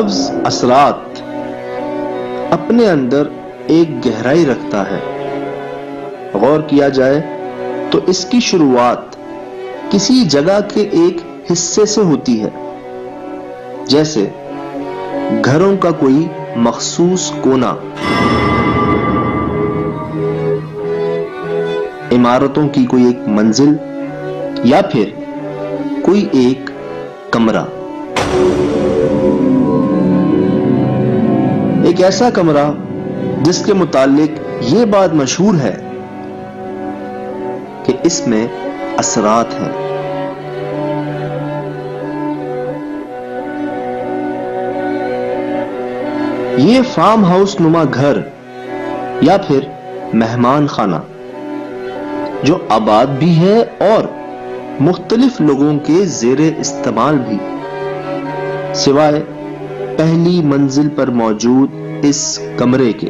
लफ्ज असरात अपने अंदर एक गहराई रखता है। गौर किया जाए तो इसकी शुरुआत किसी जगह के एक हिस्से से होती है, जैसे घरों का कोई मखसूस कोना, इमारतों की कोई एक मंजिल या फिर कोई एक कमरा। एक ऐसा कमरा जिसके मुतालिक ये बात मशहूर है कि इसमें असरात हैं। ये फार्म हाउस नुमा घर या फिर मेहमान खाना जो आबाद भी है और मुख्तलिफ लोगों के जेरे इस्तेमाल भी, सिवाय पहली मंजिल पर मौजूद इस कमरे के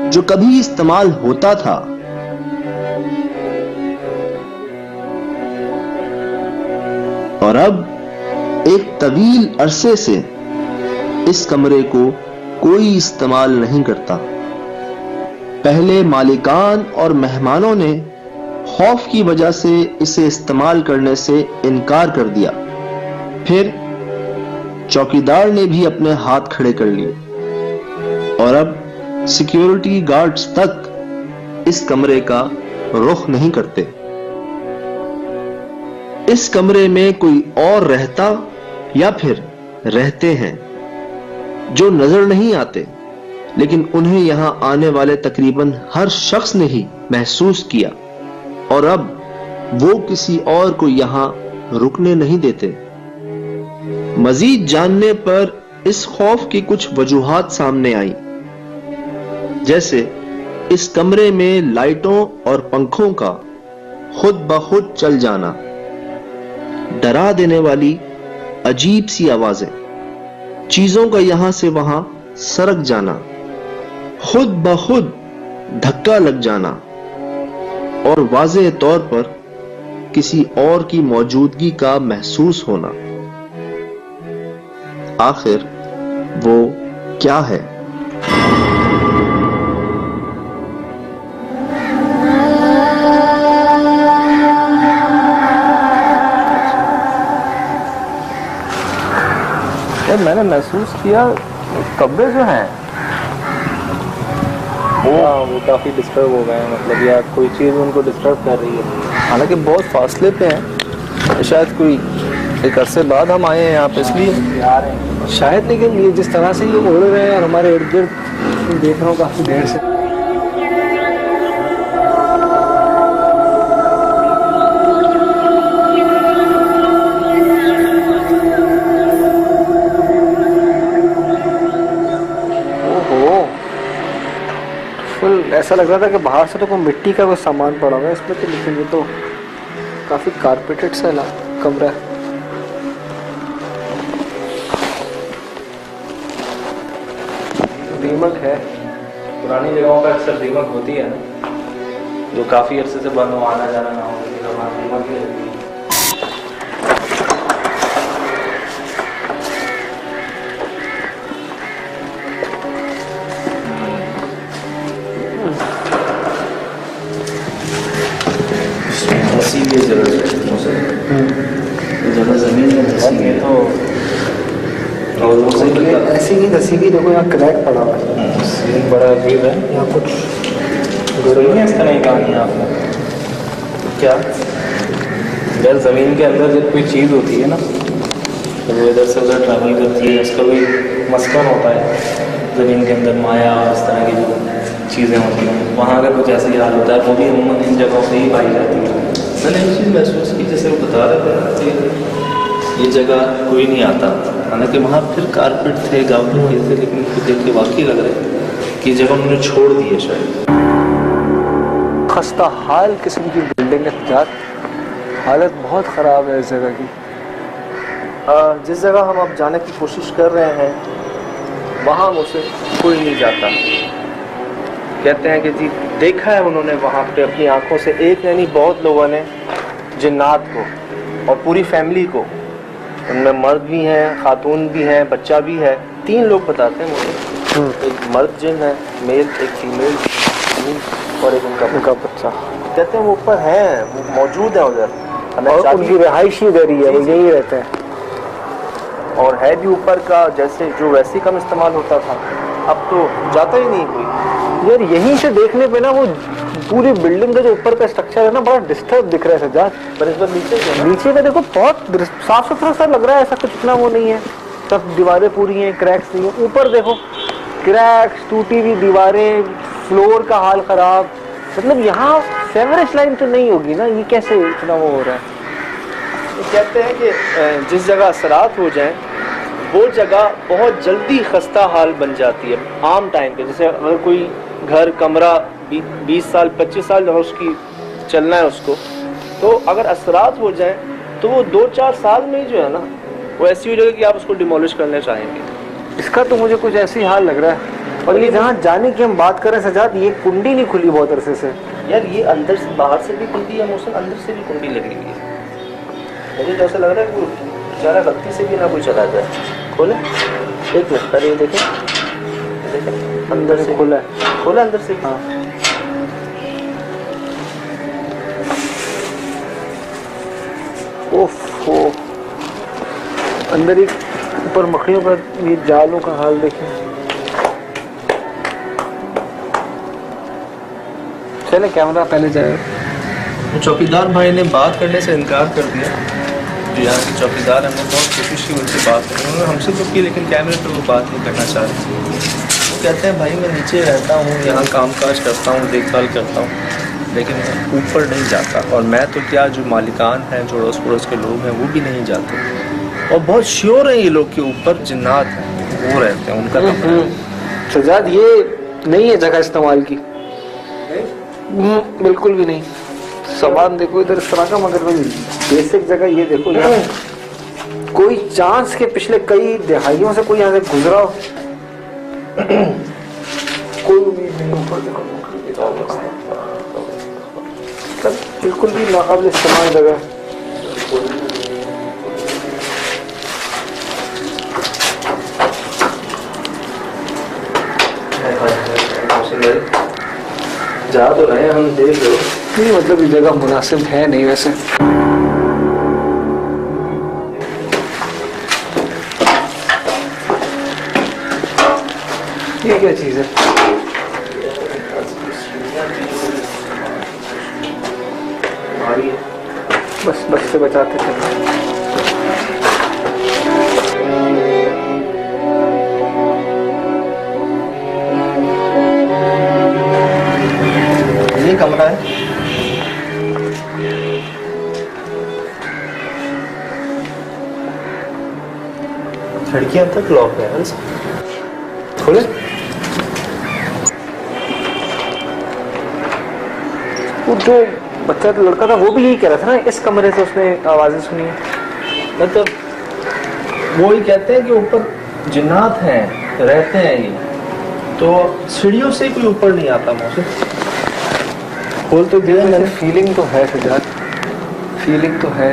जो कभी इस्तेमाल होता था, और अब एक तवील अरसे से इस कमरे को कोई इस्तेमाल नहीं करता। पहले मालिकान और मेहमानों ने खौफ की वजह से इसे इस्तेमाल करने से इनकार कर दिया, फिर चौकीदार ने भी अपने हाथ खड़े कर लिए और अब सिक्योरिटी गार्ड्स तक इस कमरे का रुख नहीं करते। इस कमरे में कोई और रहता या फिर रहते हैं जो नजर नहीं आते, लेकिन उन्हें यहां आने वाले तकरीबन हर शख्स ने ही महसूस किया और अब वो किसी और को यहां रुकने नहीं देते। मजीद जानने पर इस खौफ की कुछ वजूहात सामने आई, जैसे इस कमरे में लाइटों और पंखों का खुद ब खुद चल जाना, डरा देने वाली अजीब सी आवाजें, चीजों का यहां से वहां सरक जाना, खुद ब खुद धक्का लग जाना और वाज़ेह तौर पर किसी और की मौजूदगी का महसूस होना। आखिर वो क्या है? मैंने महसूस किया कमरे जो हैं वो काफ़ी डिस्टर्ब हो गए हैं, मतलब या कोई चीज़ उनको डिस्टर्ब कर रही है। हालांकि बहुत फासले पे हैं, शायद कोई एक अरसे बाद हम आए हैं यहाँ पे, इसलिए शायद, लेकिन ये जिस तरह से ये उड़ रहे हैं और हमारे इर्द गिर्द देख रहा हूँ काफ़ी देर से। ऐसा लग रहा था कि बाहर से तो कोई मिट्टी का कोई सामान पड़ा हुआ है इसमें, तो लेकिन ये तो काफ़ी कारपेटेड सा कमरा है। दीमक है, पुरानी जगहों पर अक्सर दीमक होती है ना, जो काफ़ी अरसे से बंद हो, आना जाना ना हो, लेकिन हमारा दीमक ही रहती है। जगह जमीन में ये तो और वो सही ऐसी ही धसी की, देखो यहाँ क्रैक पड़ा हुआ है, बड़ा अजीब है। यहाँ कुछ नहीं है, इसका नहीं कहानी आपने क्या? यार ज़मीन के अंदर जब कोई चीज़ होती है ना, तो वो इधर से उधर ट्रैवल करती है, उसका कोई मस्कन होता है ज़मीन के अंदर, माया और इस तरह की जो चीज़ें होती हैं, वहाँ अगर कुछ ऐसा ही हाल होता है, वो भी अमूमन इन जगहों से ही पाई जाती है। मैंने एक चीज़ महसूस की, जैसे वो बता रहे थे कि ये जगह कोई नहीं आता, हालांकि वहाँ फिर कारपेट थे, गाँव के थे, लेकिन उनको देख के वाकई लग रहा है कि जगह उन्होंने छोड़ दी है शायद। खस्ता हाल किस्म की बिल्डिंग है, हालत बहुत ख़राब है इस जगह की। जिस जगह हम अब जाने की कोशिश कर रहे हैं वहाँ मुझसे कोई नहीं जाता। कहते हैं कि जी देखा है उन्होंने वहाँ पे अपनी आंखों से, एक यानी बहुत लोगों ने जिन्नात को और पूरी फैमिली को उनमें मर्द भी हैं, खातून भी हैं, बच्चा भी है। 3 लोग बताते हैं मुझे, एक मर्द जिन है, मेल, एक फीमेल और एक उनका बच्चा। कहते हैं वो ऊपर है, वो मौजूद है उधर, और उनकी रिहाइश ही उधर ही है, वो यही रहते हैं। और है भी ऊपर का, जैसे जो वैसे कम इस्तेमाल होता था, अब तो जाता ही नहीं कोई। यार यहीं से देखने पे ना वो पूरी बिल्डिंग का जो ऊपर का स्ट्रक्चर है ना, बड़ा डिस्टर्ब दिख रहा है सज्जाद। पर इस बार नीचे का देखो बहुत साफ सुथरा सा लग रहा है, ऐसा कुछ इतना वो नहीं है, सब दीवारें पूरी हैं, क्रैक्स नहीं है। ऊपर देखो क्रैक्स, टूटी हुई दीवारें, फ्लोर का हाल खराब। मतलब यहाँ सेवरेज लाइन तो नहीं होगी ना, ये कैसे इतना वो हो रहा है? कहते हैं कि जिस जगह असरात हो जाएं वो जगह बहुत जल्दी खस्ता हाल बन जाती है आम टाइम पे। जैसे अगर कोई घर कमरा 20 साल 25 साल अगर उसकी चलना है उसको, तो अगर असरात हो जाएं तो वो 2-4 साल में ही जो है ना, वो ऐसी हो जाएगी कि आप उसको डिमोलिश करना चाहेंगे। इसका तो मुझे कुछ ऐसी हाल लग रहा है। और ये जहाँ जाने की हम बात करें सजाद, ये कुंडी नहीं खुली बहुत अरसे से। यार ये अंदर से, बाहर से भी कुंडी है मौसम, अंदर से भी कुंडी लगी हुई है। मुझे तो ऐसा लग रहा है कि बेचारा गलती से भी ना कोई चला जाए। खोले एक मिनट, पहले ये देखें, अंदर से खोला है, खोला अंदर से। हाँ ओफो, अंदर एक ऊपर मकड़ियों का ये जालों का हाल देखें। चले कैमरा पहले जाए। चौकीदार भाई ने बात करने से इनकार कर दिया। जो यहाँ के चौकीदार, हमने बहुत कोशिश की उनसे बात करने, उन्होंने हमसे तो की, लेकिन कैमरे पर वो बात नहीं करना चाह रहे थे। वो कहते हैं भाई मैं नीचे रहता हूँ, यहाँ कामकाज करता हूँ, देखभाल करता हूँ, लेकिन ऊपर नहीं जाता। और मैं तो क्या, जो मालिकान हैं, जो अड़ोस पड़ोस के लोग हैं, वो भी नहीं जाते। और बहुत श्योर हैं ये लोग के ऊपर जिन्नात हैं, वो रहते हैं, उनका सजाद ये नहीं है जगह इस्तेमाल की, बिल्कुल भी नहीं। सामान देखो इधर इस तरह का, मगर बेसिक जगह ये देखो, यहाँ कोई चांस के पिछले कई दहाइयों से कोई यहाँ से गुजरा हो, कोई उम्मीद नहीं। ऊपर देखो बिल्कुल भी नाकाबिल इस्तेमाल जगह। जा तो रहे हैं हम, देख रहे हो नहीं, मतलब ये जगह मुनासिब है नहीं वैसे। ये क्या चीज है? बस से बचाते चले। ये कमरा है, खिड़कियां तक लॉक है। खोले वो जो बच्चा तो लड़का था, वो भी यही कह रहा था ना, इस कमरे से उसने आवाजें सुनी है। मतलब वो ही कहते हैं कि ऊपर जिन्नात हैं, रहते हैं ये, तो सीढ़ियों से कोई ऊपर नहीं आता। मुझे खोल तो दिया मैंने, फीलिंग तो है सजाद, फीलिंग तो है।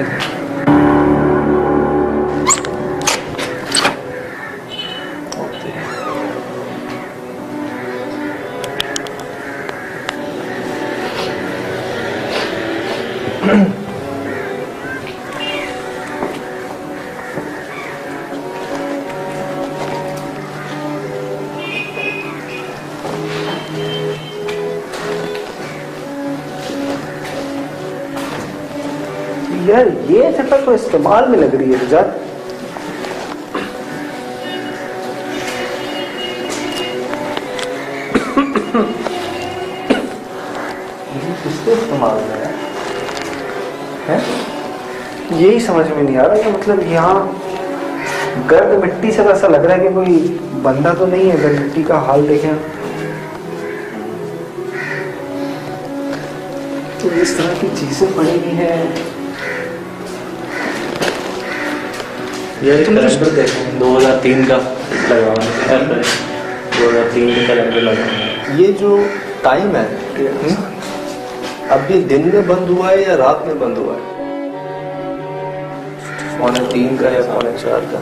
यार ये छप्पर तो इस्तेमाल में लग रही है रजात। किसके इस्तेमाल में है? यही समझ में नहीं आ रहा कि मतलब यहाँ गर्द मिट्टी से ऐसा लग रहा है कि कोई बंदा तो नहीं है। गर्द मिट्टी का हाल देखें तो इस तरह की चीजें पड़ी हुई हैं। ये कैलेंडर देखें 2003 का लगा हुआ है, 2003 का कैलेंडर लगा हुआ है। ये जो टाइम है अब ये दिन में बंद हुआ है या रात में बंद हुआ है? 3:15 का या 3:45 का।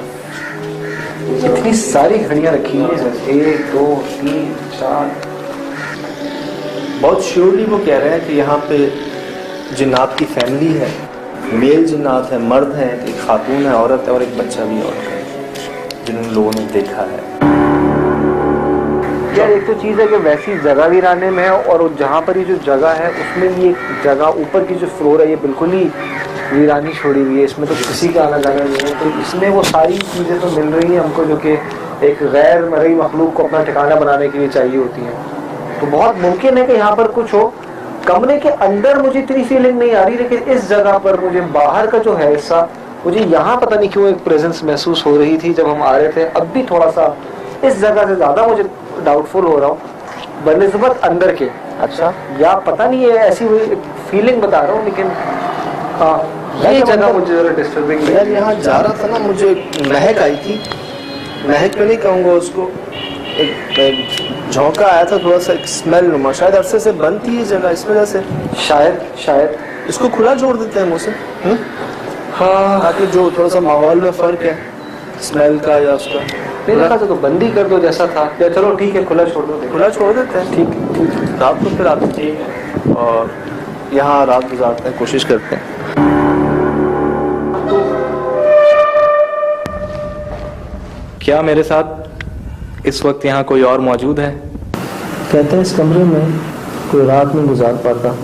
इतनी सारी घड़ियां रखी हुई हैं, 1 2 3 4। बहुत श्योरली वो कह रहे हैं कि यहाँ पे जिन्नात की फैमिली है, मेल जिन्नात है, मर्द है, एक खातून है, औरत है और एक बच्चा भी और है जिन लोगों ने देखा है। यार एक तो चीज़ है कि वैसी जगह वीराने में है, और जहाँ पर ये जो जगह है उसमें भी एक जगह ऊपर की जो फ्लोर है ये बिल्कुल ही वीरानी छोड़ी हुई है, इसमें तो किसी का आना जाना नहीं है। तो इसमें वो सारी चीज़ें तो मिल रही हैं हमको जो कि एक गैर मरई मखलूक को अपना ठिकाना बनाने के लिए चाहिए होती हैं। तो बहुत मुमकिन है कि यहाँ पर कुछ हो। कमरे के अंदर मुझे इतनी फीलिंग नहीं आ रही, लेकिन इस जगह पर मुझे बाहर का जो है हिस्सा, मुझे यहाँ पता नहीं क्यों एक प्रेजेंस महसूस हो रही थी जब हम आ रहे थे। अब भी थोड़ा सा इस जगह से ज़्यादा मुझे डाउटफुल हो रहा हूँ बनिस्बत अंदर के। अच्छा, या पता नहीं है, ऐसी फीलिंग बता रहा हूँ, लेकिन हाँ ये जगह मुझे जरा डिस्टर्बिंग। यार यहाँ जा रहा था ना, मुझे महक आई थी, महक में नहीं कहूँगा उसको, एक झोंका आया था, थोड़ा सा एक स्मेल नुमा। शायद अरसे से बंद थी ये जगह, इस वजह से शायद इसको खुला छोड़ देते हैं मुझसे। हाँ, ताकि जो थोड़ा सा माहौल में फर्क है स्मेल का या उसका, मेरे ख्याल से तो बंद ही कर दो जैसा था। या चलो ठीक है, खुला छोड़ दो, खुला छोड़ देते हैं। ठीक रात को फिर आते हैं और यहाँ रात गुजारते हैं, कोशिश करते हैं। क्या मेरे साथ इस वक्त यहाँ कोई और मौजूद है? कहते हैं इस कमरे में कोई रात नहीं गुजार पाता।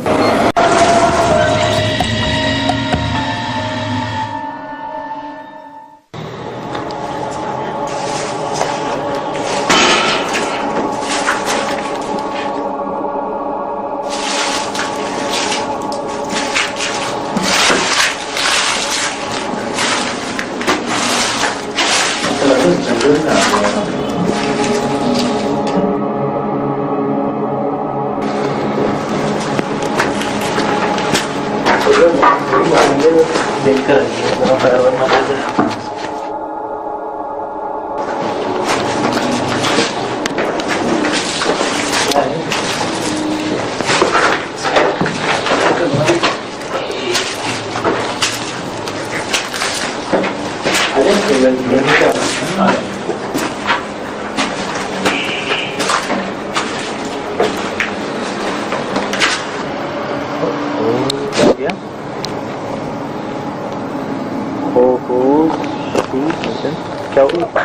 क्या हुआ?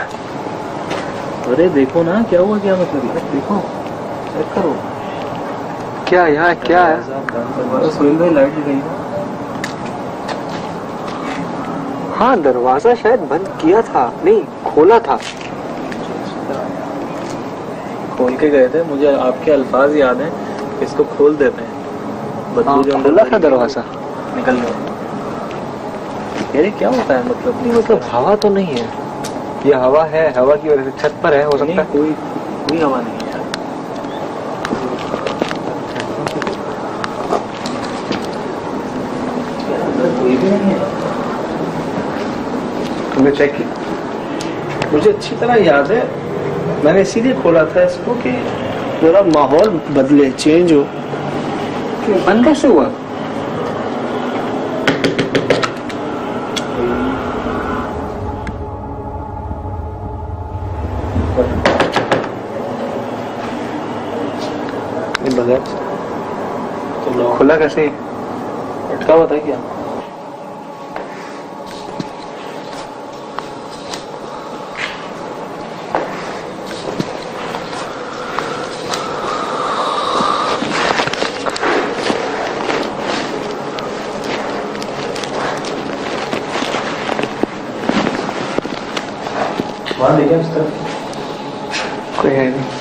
अरे देखो ना क्या हुआ, क्या मतलब देखो, चेक करो क्या यहाँ क्या है। लाइट गई। हाँ दरवाजा शायद बंद किया था, नहीं खोला था। खोल के गए थे, मुझे आपके अल्फाज याद हैं, इसको खोल देते हैं। बदबू जो खोला था दरवाजा, निकल गया। यार क्या होता है मतलब? नहीं मतलब हवा तो नहीं है, ये हवा है, हवा की वजह से छत पर है, हो सकता है। कोई हवा नहीं है यार, कोई भी नहीं है। तुमने चेक किया? मुझे अच्छी तरह याद है, मैंने इसीलिए खोला था इसको कि जरा माहौल बदले, चेंज हो। बंद कैसे हुआ? तो खुला कैसे? अटका हुआ था क्या? वहां देखें उस तरफ कोई है नहीं।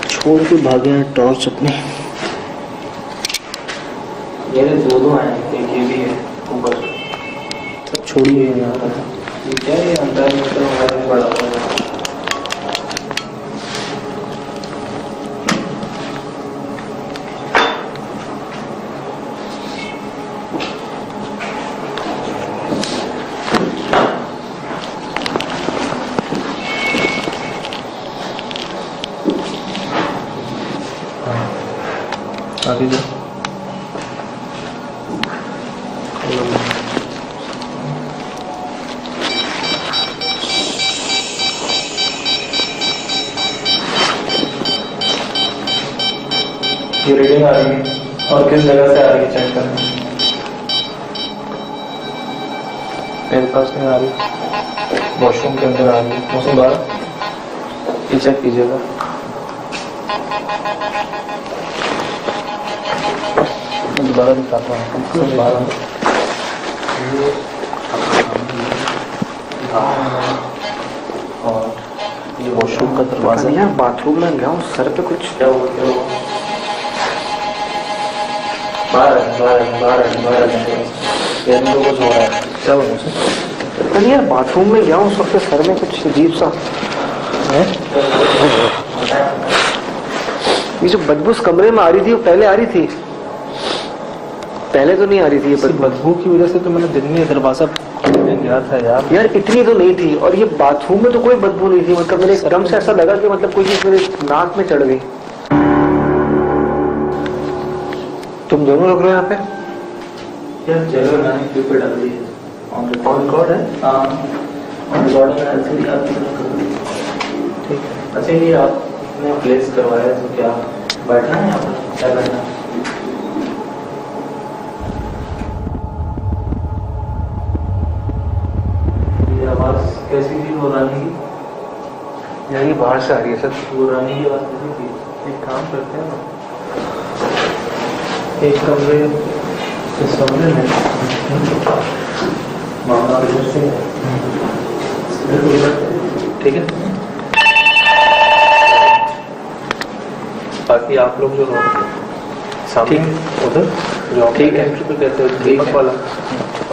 छोड़ के भागे हैं टॉर्च अपनी। ये दो आए, एक ये भी है ऊपर। सब छोड़िए यहाँ, ये क्या है अंदर में तो हमारे बड़ा हुआ है। आगे जा। ये रीडिंग आ रही है और किस जगह से आ रही है चेक करना। मेरे पास नहीं आ रही, वॉशरूम के अंदर आ रही है। वॉशरूम बाहर ये चेक कीजिएगा। दोबारा दिखाता हूँ। बाहर और ये वॉशरूम का दरवाजा। यार बाथरूम में गया हूँ, सर पे कुछ क्या हुआ क्या हुआ? बाहर कुछ हो रहा है। क्या हुआ मुझे? पता नहीं यार, बाथरूम में गया हूँ, उस वक्त सर में कुछ अजीब सा है। ये जो बदबू उस कमरे में आ रही थी वो पहले आ रही थी? पहले तो नहीं आ रही थी ये बदबू की वजह से तो मैंने दिन में दरवाजा खोलने गया था यार। यार इतनी तो नहीं थी, और ये बाथरूम में तो कोई बदबू नहीं थी। मतलब मेरे एकदम से ऐसा लगा कि मतलब कोई चीज मेरे नाक में चढ़ गई। तुम दोनों लोग रहे यहाँ पे? यार जगह मैंने क्यों पे डाल दी है? ऑन रिकॉर्ड है? हाँ ऑन रिकॉर्ड है। ऐसे ही आप ठीक है। अच्छा ये आपने प्लेस करवाया तो क्या बैठना है यहाँ पर? क्या करना है? ये आवाज़ कैसी थी वो रानी की? यार ये बाहर से आ रही है सर। वो रानी की आवाज़ कैसी थी? एक काम करते हैं ना, एक कमरे इस कमरे में मामला इधर से ठीक है। बाकी आप लोग जो सामने उधर जो ठीक है। कहते हैं दीपक वाला,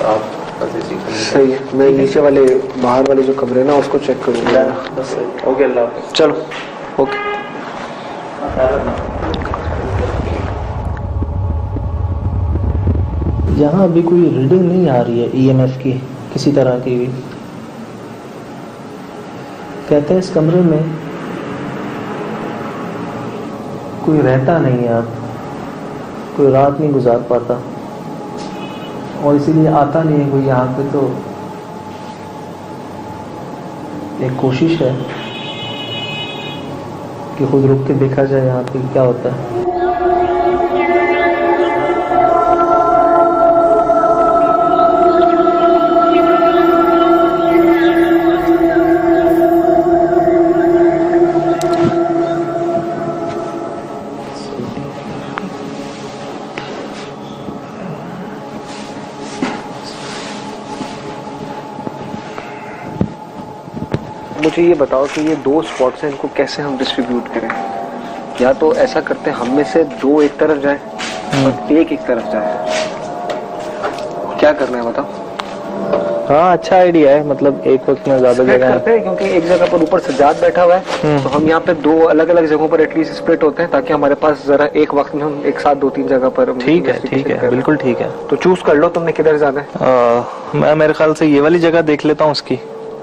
आप सही है। मैं नीचे वाले बाहर वाले जो कमरे ना उसको चेक करूँगा। बस ओके। अल्लाह हाफ़िज़। चलो ओके। यहाँ अभी कोई रीडिंग नहीं आ रही है ईएमएफ की किसी तरह की भी। कहते हैं इस कमरे में कोई रहता नहीं है, अब कोई रात नहीं गुजार पाता और इसीलिए आता नहीं है कोई यहाँ पे। तो एक कोशिश है कि खुद रुक के देखा जाए यहाँ पे क्या होता है। मुझे ये बताओ कि ये दो स्पॉट्स हैं, इनको कैसे हम डिस्ट्रीब्यूट करें? या तो ऐसा करते हैं हम में से दो एक तरफ जाए और एक तरफ जाए। क्या करना है बताओ? हाँ अच्छा आइडिया है। मतलब एक वक्त में ज्यादा जगह करते हैं, क्योंकि एक जगह पर ऊपर सज्जाद बैठा हुआ है तो हम यहाँ पे दो अलग अलग जगहों पर एटलीस्ट स्प्लिट होते हैं, ताकि हमारे पास जरा एक वक्त में हम एक साथ 2-3 जगह पर। ठीक है बिल्कुल ठीक है। तो चूज कर लो तुमने किधर जाना है। मैं मेरे ख्याल से ये वाली जगह देख लेता हूँ उसकी,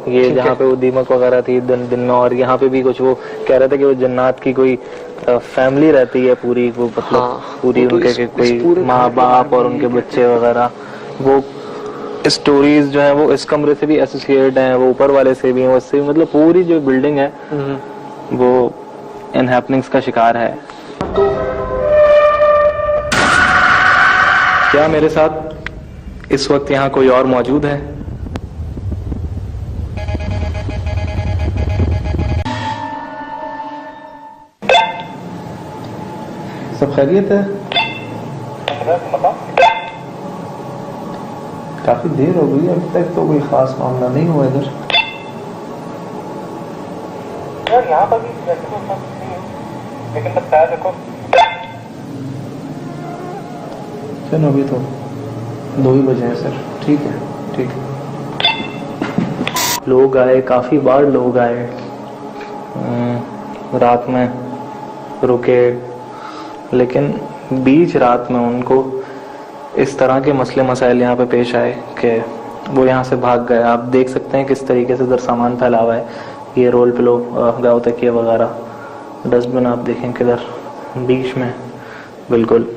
ये जहाँ पे वो दीमक वगैरह थी दिन में। और यहाँ पे भी कुछ वो कह रहे थे कि वो जन्नात की कोई फैमिली रहती है पूरी, वो मतलब हाँ, पूरी तो उनके कोई माँ बाप और उनके बच्चे वगैरह। वो स्टोरीज जो है वो इस कमरे से भी एसोसिएटेड हैं, वो ऊपर वाले से भी हैं, उससे भी। मतलब पूरी जो बिल्डिंग है वो इन हैपनिंग्स का शिकार है। तो क्या मेरे साथ इस वक्त यहाँ कोई और मौजूद है? सब खैरियत है? काफी देर हो गई, अभी तक तो कोई खास मामला नहीं हुआ इधर। यार यहाँ पर भी वैसे तो सब नहीं है, लेकिन बस ख्याल रखो। चलो अभी तो 2 ही बजे हैं सर। ठीक है ठीक है। लोग आए, काफी बार लोग आए, रात में रुके, लेकिन बीच रात में उनको इस तरह के मसले मसाइल यहाँ पे पेश आए कि वो यहाँ से भाग गए। आप देख सकते हैं किस तरीके से इधर सामान फैला हुआ है। ये रोल पिलो, गाँव तकिए वगैरह, डस्टबिन आप देखें किधर बीच में बिल्कुल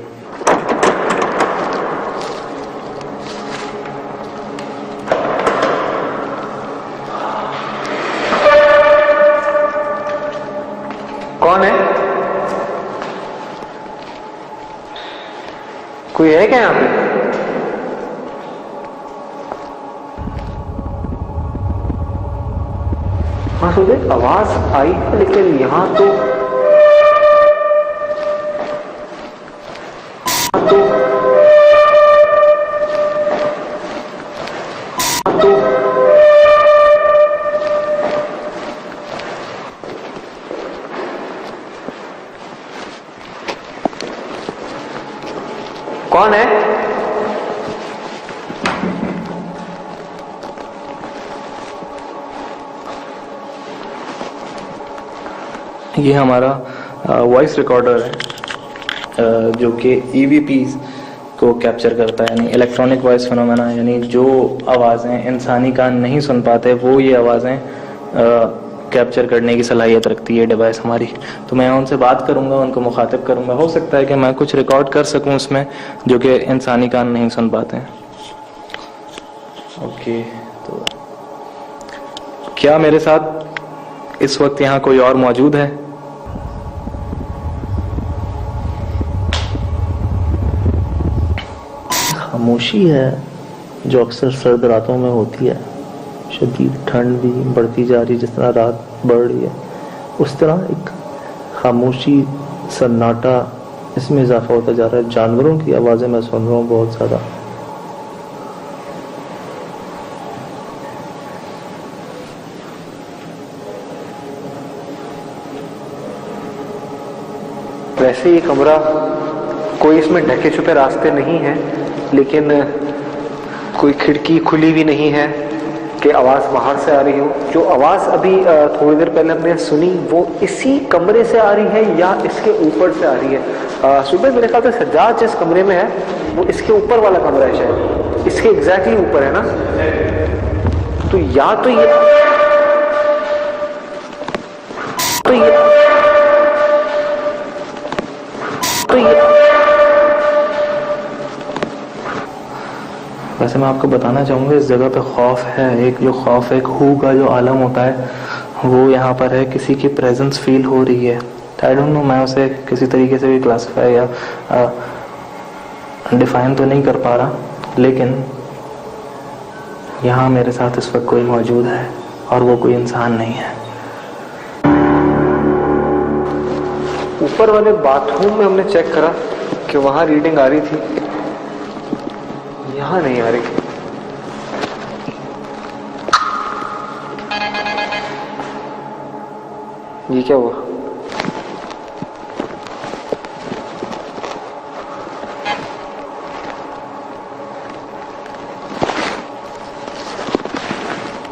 कोई है क्या यहाँ पे? हाँ सुबह आवाज आई लेकिन यहाँ तो कौन है? ये हमारा वॉइस रिकॉर्डर है जो कि EVPs को कैप्चर करता है, यानी इलेक्ट्रॉनिक वॉइस फिनोमेना, यानी जो आवाज़ें इंसानी कान नहीं सुन पाते वो ये आवाज़ें कैप्चर करने की सलाहियत रखती है डिवाइस हमारी। तो मैं उनसे बात करूंगा, उनको मुखातिब करूंगा, हो सकता है कि मैं कुछ रिकॉर्ड कर सकूं उसमें जो कि इंसानी कान नहीं सुन पाते हैं। ओके, तो क्या मेरे साथ इस वक्त यहाँ कोई और मौजूद है? खामोशी है जो अक्सर सर्द रातों में होती है। शदीद ठंड भी बढ़ती जा रही, जिस तरह रात बढ़ रही है उस तरह एक खामोशी, सन्नाटा, इसमें इजाफा होता जा रहा है। जानवरों की आवाज़ें मैं सुन रहा हूँ बहुत ज़्यादा। वैसे ये कमरा, कोई इसमें ढके छुपे रास्ते नहीं है, लेकिन कोई खिड़की खुली भी नहीं है कि आवाज़ बाहर से आ रही हो। जो आवाज़ अभी थोड़ी देर पहले हमने सुनी वो इसी कमरे से आ रही है या इसके ऊपर से आ रही है? सुबह मेरे ख्याल से सज्जाद जिस कमरे में है वो इसके ऊपर वाला कमरा है, शायद इसके एग्जैक्टली ऊपर है ना। तो या तो ये वैसे मैं आपको बताना चाहूँगा इस जगह पे खौफ है, एक जो खौफ, एक हू का जो आलम होता है वो यहाँ पर है। किसी की प्रेजेंस फील हो रही है। आई डोंट नो, मैं उसे किसी तरीके से भी क्लासिफाई या डिफाइन तो नहीं कर पा रहा, लेकिन यहाँ मेरे साथ इस वक्त कोई मौजूद है और वो कोई इंसान नहीं है। ऊपर वाले बाथरूम में हमने चेक करा कि वहां रीडिंग आ रही थी, यहां नहीं आ रही। ये क्या हुआ?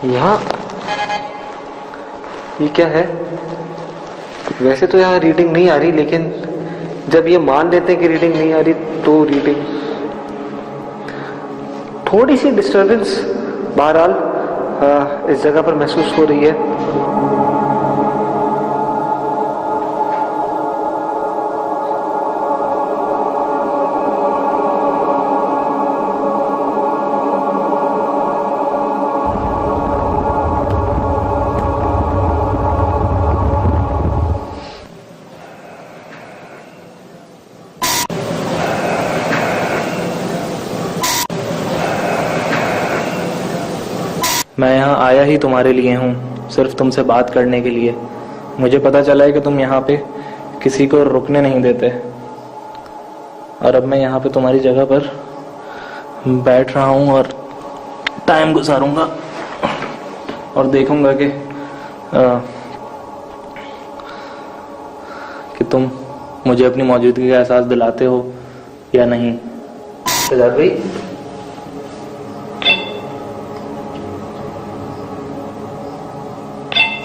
यहाँ ये क्या है? वैसे तो यहाँ रीडिंग नहीं आ रही, लेकिन जब ये मान लेते हैं कि रीडिंग नहीं आ रही तो रीडिंग, थोड़ी सी डिस्टर्बेंस बहरहाल इस जगह पर महसूस हो रही है। मैं यहाँ आया ही तुम्हारे लिए हूँ, सिर्फ तुमसे बात करने के लिए। मुझे पता चला है कि तुम यहाँ पे किसी को रुकने नहीं देते, और अब मैं यहाँ पे तुम्हारी जगह पर बैठ रहा हूँ और टाइम गुजारूंगा और देखूंगा कि तुम मुझे अपनी मौजूदगी का एहसास दिलाते हो या नहीं। सजाद भाई,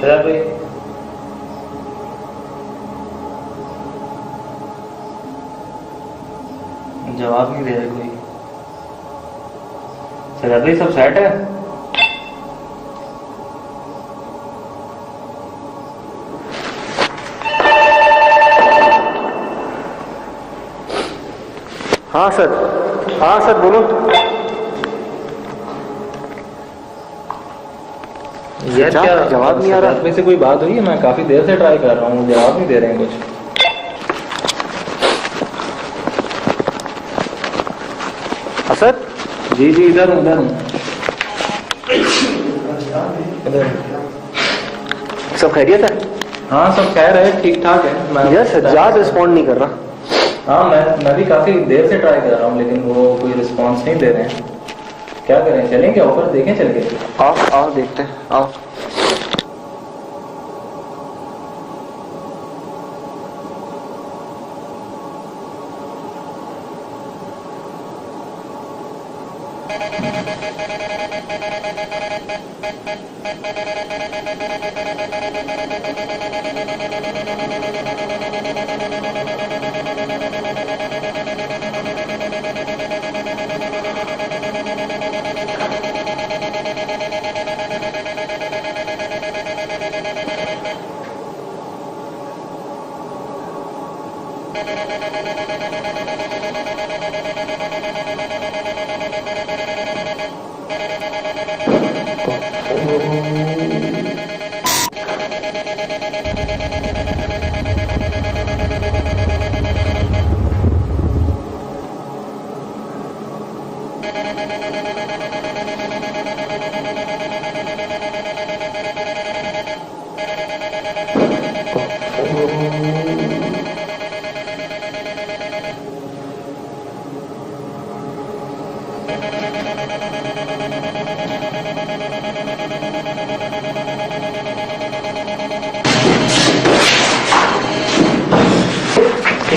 सजाद भाई, जवाब नहीं दे रहे कोई। सजाद भाई, सब सेट है? हाँ सर, हाँ सर बोलो। यार क्या जवाब नहीं आ रहा? में से कोई बात हुई है? मैं काफी देर से ट्राई कर रहा हूँ, जवाब नहीं दे रहे हैं कुछ। जी जी इधर हूँ इधर। सब खैरियत है? हाँ सब कह रहे हैं ठीक ठाक है। मैं यार सज्जाद रिस्पॉन्ड नहीं कर रहा। हाँ मैं भी काफी देर से ट्राई कर रहा हूँ लेकिन वो कोई रिस्पॉन्स नहीं दे रहे हैं। क्या करें, चलेंगे ऊपर देखें चल के? आओ देखते हैं, आओ।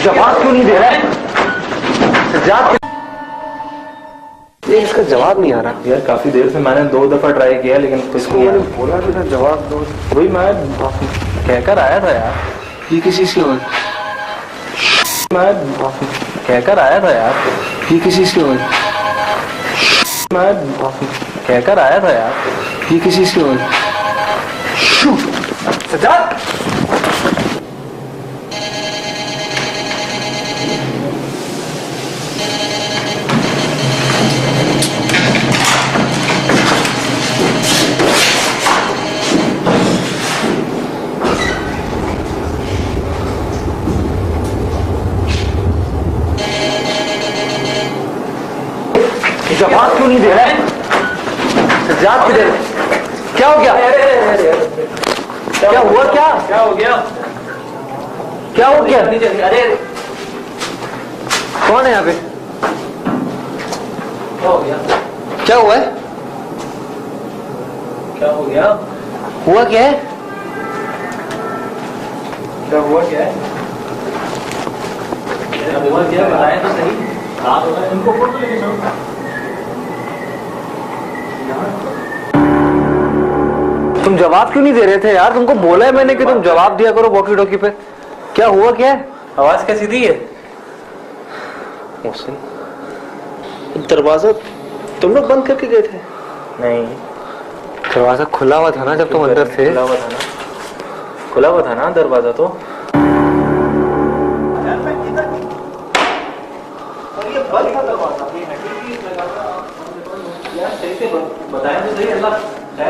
जवाब क्यों नहीं दे रहा है सज्जाद? इसका जवाब नहीं आ रहा यार। काफी देर से मैंने 2 दफा ट्राई किया लेकिन कुछ नहीं आया। बोला भी था जवाब दो। वही मैं कहकर आया था यार। ये किसी से हो? मैं कहकर आया था यार। ये किसी से हो? मैं कहकर आया था यार। ये किसी से हो? सज्जाद जवाब क्यों नहीं दे रहा है सज्जाद? किधर? क्या हो गया? क्या हुआ? क्या हो गया? क्या हो गया? अरे कौन है यहाँ पे? क्या हो गया? क्या हुआ है? क्या हो गया? हुआ क्या है? क्या हुआ क्या है? हुआ क्या बताएं तो सही। रात हो गया, इनको फोटो लेके चलो। तुम जवाब क्यों नहीं दे रहे थे यार? तुमको बोला है मैंने कि तुम जवाब दिया करो वॉकी टॉकी पे। क्या हुआ क्या है? आवाज कैसी थी है? दरवाजा तुम लोग बंद करके गए थे? नहीं, दरवाजा खुला हुआ था ना जब तुम अंदर थे। खुला हुआ था ना दरवाजा तो।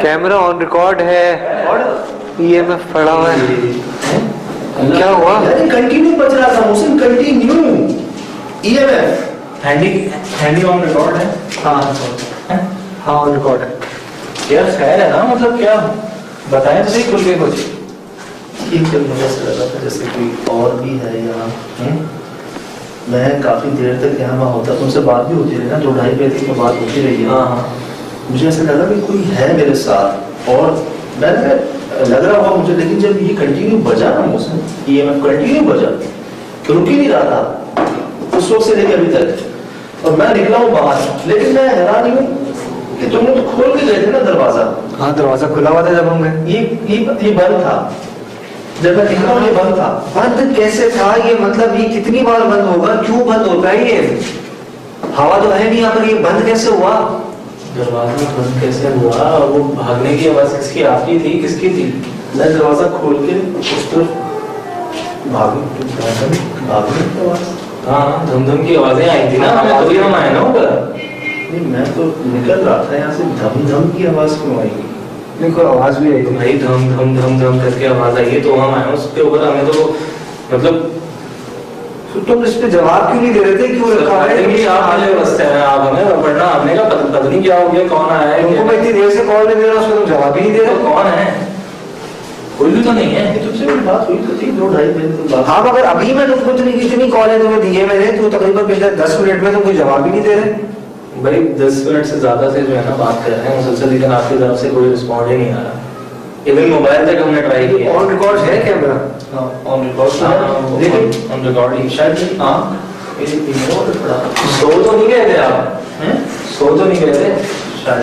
कैमरा ऑन रिकॉर्ड है। ये मैं पड़ा हुआ है। क्या हुआ? कंटिन्यू बज रहा था Mohsin, continue. EMF handy on record है। हाँ ऑन रिकॉर्ड है। यार खैर है ना, मतलब क्या बताएं तो सही खुल के कुछ। ये मुझे ऐसा लगा था जैसे कोई और भी है यहाँ। मैं काफी देर तक यहाँ वहाँ होता, तुमसे बात भी होती रही ना, 2-2.5 बजे तक बात होती रही है। हाँ। मुझे ऐसा लगा कि कोई है मेरे साथ, और मैंने लग रहा हुआ मुझे, लेकिन जब ये कंटिन्यू बजा ना मुझसे, ये मैं कंटिन्यू बजा तो रुक ही नहीं रहा था उस वक्त से लेकर अभी तक। और मैं निकला हूँ बाहर, लेकिन मैं हैरान ही हूँ कि तुम लोग तो खोल के गए थे ना दरवाजा। हाँ दरवाजा खुला हुआ था जब हम गए। ये बंद था जब मैं निकला हूँ, ये बंद था। बंद कैसे था? ये मतलब ये कितनी बार बंद होगा? क्यों बंद होता है ये? हवा तो है नहीं यहाँ पर, ये बंद कैसे हुआ? दरवाजा बंद कैसे हुआ? वो भागने की आवाज किसकी? आपकी थी? किसकी थी? मैं दरवाजा खोल के उस तरफ भागने की आवाज। हाँ धम की आवाजें आई थी ना, हमें तभी हम आए ना ऊपर। नहीं मैं तो निकल रहा था यहाँ से, धम की आवाज क्यों आएगी? देखो आवाज भी आई थी भाई, धम करके आवाज आई है तो हम आए उसके ऊपर। हमें तो मतलब तो तुम इस पे जवाब क्यों नहीं दे रहे थे? क्यों रखा है? आप मुझे बसते हैं, आप हमें वरना हमने का पता नहीं क्या हो गया, कौन आया है? तुमको मैं इतनी देर से कॉल नहीं दे रहा, उसमें तुम जवाब ही नहीं दे रहे। कौन है? कोई भी तो नहीं है। तुमसे मेरी बात हुई तो थी 2-2.5 दिन से बात। हाँ, मगर अभी मैं तुमको इतनी कॉल तुम्हें दिए मैंने, तो तकरीबन पिछले 10 मिनट में तुम कोई जवाब ही नहीं दे रहे। भाई 10 मिनट से ज्यादा से जो है ना बात कर रहे हैं मुसलसल, लेकिन आपकी तरफ से कोई रिस्पॉन्ड ही नहीं आ रहा। इवन मोबाइल तक हमने ट्राई किया। ऑन रिकॉर्ड है कैमरा? ऑन रिकॉर्ड, लेकिन ऑन रिकॉर्ड शायद। हाँ, सो तो नहीं गए थे आप? सो तो नहीं गए थे शायद?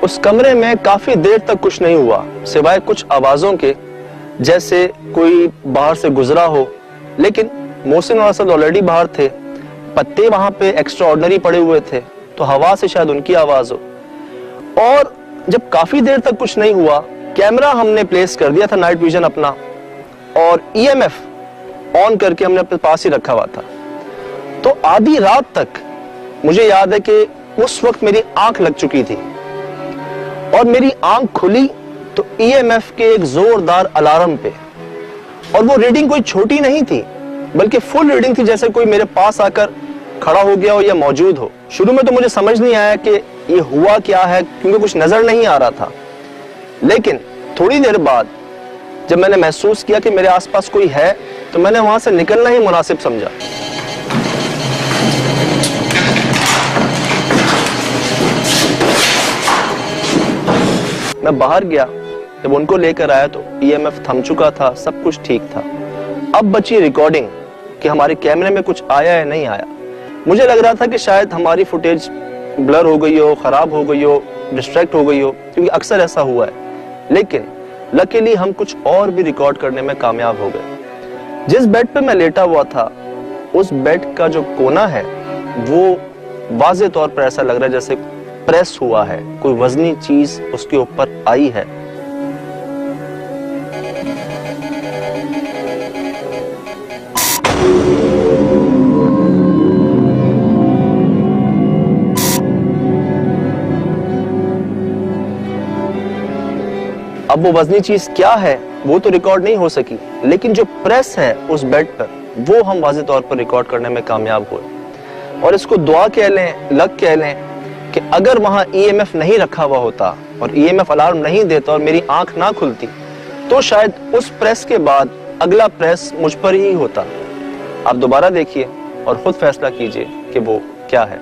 उस कमरे में काफी देर तक कुछ नहीं हुआ सिवाय कुछ आवाजों के, जैसे कोई बाहर से गुजरा हो। लेकिन मोहसिन और असद ऑलरेडी बाहर थे, पत्ते वहां पे एक्स्ट्रा ऑर्डिनरी पड़े हुए थे, तो हवा से शायद उनकी आवाज हो। और जब काफी देर तक कुछ नहीं हुआ, कैमरा हमने प्लेस कर दिया था नाइट विजन अपना, और EMF ऑन करके हमने अपने पास ही रखा हुआ था। तो आधी रात तक मुझे याद है कि उस वक्त मेरी आंख लग चुकी थी, और मेरी आंख खुली तो EMF के एक जोरदार अलार्म पे, और वो रीडिंग कोई छोटी नहीं थी बल्कि फुल रीडिंग थी, जैसे कोई मेरे पास आकर खड़ा हो गया हो या मौजूद हो। शुरू में तो मुझे समझ नहीं आया कि ये हुआ क्या है, क्योंकि कुछ नजर नहीं आ रहा था। लेकिन थोड़ी देर बाद जब मैंने महसूस किया कि मेरे आसपास कोई है, तो मैंने वहां से निकलना ही मुनासिब समझा। मैं बाहर गया, जब उनको लेकर आया तो EMF थम चुका था, सब कुछ ठीक था। अब बची रिकॉर्डिंग कि हमारे कैमरे में कुछ आया या नहीं आया। मुझे लग रहा था कि शायद हमारी फुटेज ब्लर हो गई हो, खराब हो गई हो, डिस्ट्रैक्ट हो गई हो, क्योंकि अक्सर ऐसा हुआ है। लेकिन लकीली हम कुछ और भी रिकॉर्ड करने में कामयाब हो गए। जिस बेड पे मैं लेटा हुआ था, उस बेड का जो कोना है वो वाज़े तौर पर ऐसा लग रहा है जैसे प्रेस हुआ है, कोई वजनी चीज उसके ऊपर आई है। अब वो वजनी चीज क्या है वो तो रिकॉर्ड नहीं हो सकी, लेकिन जो प्रेस है उस बेड पर वो हम वाज़े तौर पर रिकॉर्ड करने में कामयाब हुए। और इसको दुआ कह लें, लक कह लें कि अगर वहां EMF नहीं रखा हुआ होता और EMF अलार्म नहीं देता और मेरी आंख ना खुलती, तो शायद उस प्रेस के बाद अगला प्रेस मुझ पर ही होता। आप दोबारा देखिए और खुद फैसला कीजिए कि वो क्या है।